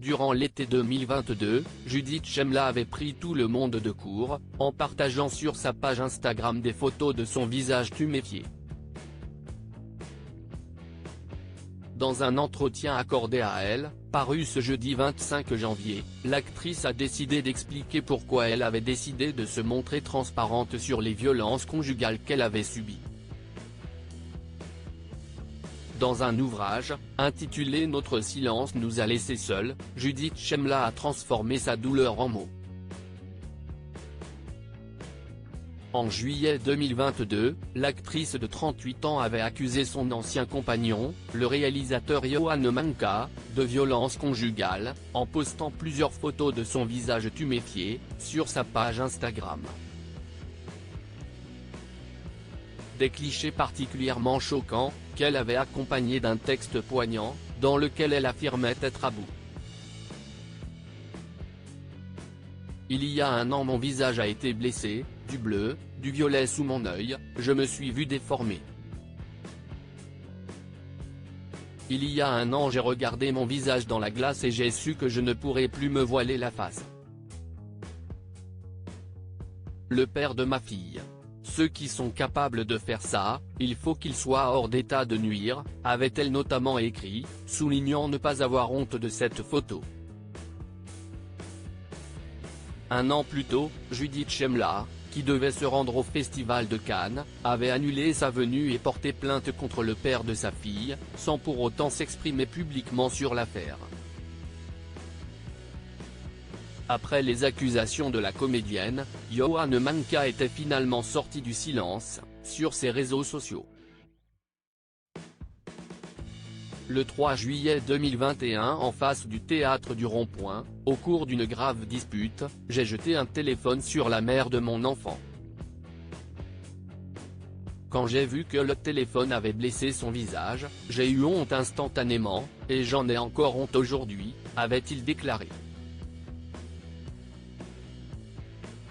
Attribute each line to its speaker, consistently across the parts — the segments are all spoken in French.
Speaker 1: Durant l'été 2022, Judith Chemla avait pris tout le monde de court, en partageant sur sa page Instagram des photos de son visage tuméfié. Dans un entretien accordé à Elle, paru ce jeudi 25 janvier, l'actrice a décidé d'expliquer pourquoi elle avait décidé de se montrer transparente sur les violences conjugales qu'elle avait subies. Dans un ouvrage, intitulé « Notre silence nous a laissés seuls », Judith Chemla a transformé sa douleur en mots. En juillet 2022, l'actrice de 38 ans avait accusé son ancien compagnon, le réalisateur Johan Manca, de violences conjugales, en postant plusieurs photos de son visage tuméfié, sur sa page Instagram. Des clichés particulièrement choquants, qu'elle avait accompagnés d'un texte poignant, dans lequel elle affirmait être à bout. Il y a un an mon visage a été blessé, du bleu, du violet sous mon œil, je me suis vu déformé. Il y a un an j'ai regardé mon visage dans la glace et j'ai su que je ne pourrais plus me voiler la face. Le père de ma fille. Ceux qui sont capables de faire ça, il faut qu'ils soient hors d'état de nuire, avait-elle notamment écrit, soulignant ne pas avoir honte de cette photo. Un an plus tôt, Judith Chemla, qui devait se rendre au Festival de Cannes, avait annulé sa venue et porté plainte contre le père de sa fille, sans pour autant s'exprimer publiquement sur l'affaire. Après les accusations de la comédienne, Johan Manca était finalement sorti du silence, sur ses réseaux sociaux. Le 3 juillet 2021 en face du théâtre du Rond-Point, au cours d'une grave dispute, j'ai jeté un téléphone sur la mère de mon enfant. Quand j'ai vu que le téléphone avait blessé son visage, j'ai eu honte instantanément, et j'en ai encore honte aujourd'hui, avait-il déclaré.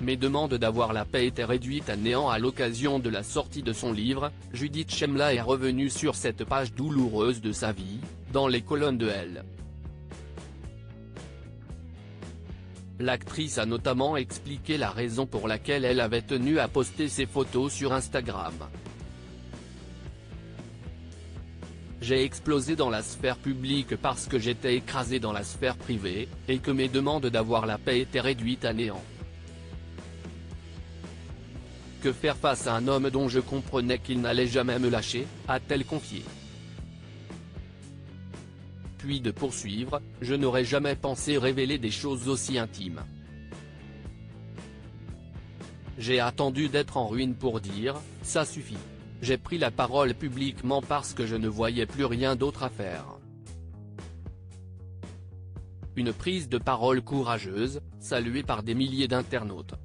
Speaker 1: Mes demandes d'avoir la paix étaient réduites à néant à l'occasion de la sortie de son livre. Judith Chemla est revenue sur cette page douloureuse de sa vie, dans les colonnes de Elle. L'actrice a notamment expliqué la raison pour laquelle elle avait tenu à poster ses photos sur Instagram. J'ai explosé dans la sphère publique parce que j'étais écrasé dans la sphère privée, et que mes demandes d'avoir la paix étaient réduites à néant. Que faire face à un homme dont je comprenais qu'il n'allait jamais me lâcher, a-t-elle confié. Puis de poursuivre, je n'aurais jamais pensé révéler des choses aussi intimes. J'ai attendu d'être en ruine pour dire, ça suffit. J'ai pris la parole publiquement parce que je ne voyais plus rien d'autre à faire. Une prise de parole courageuse, saluée par des milliers d'internautes.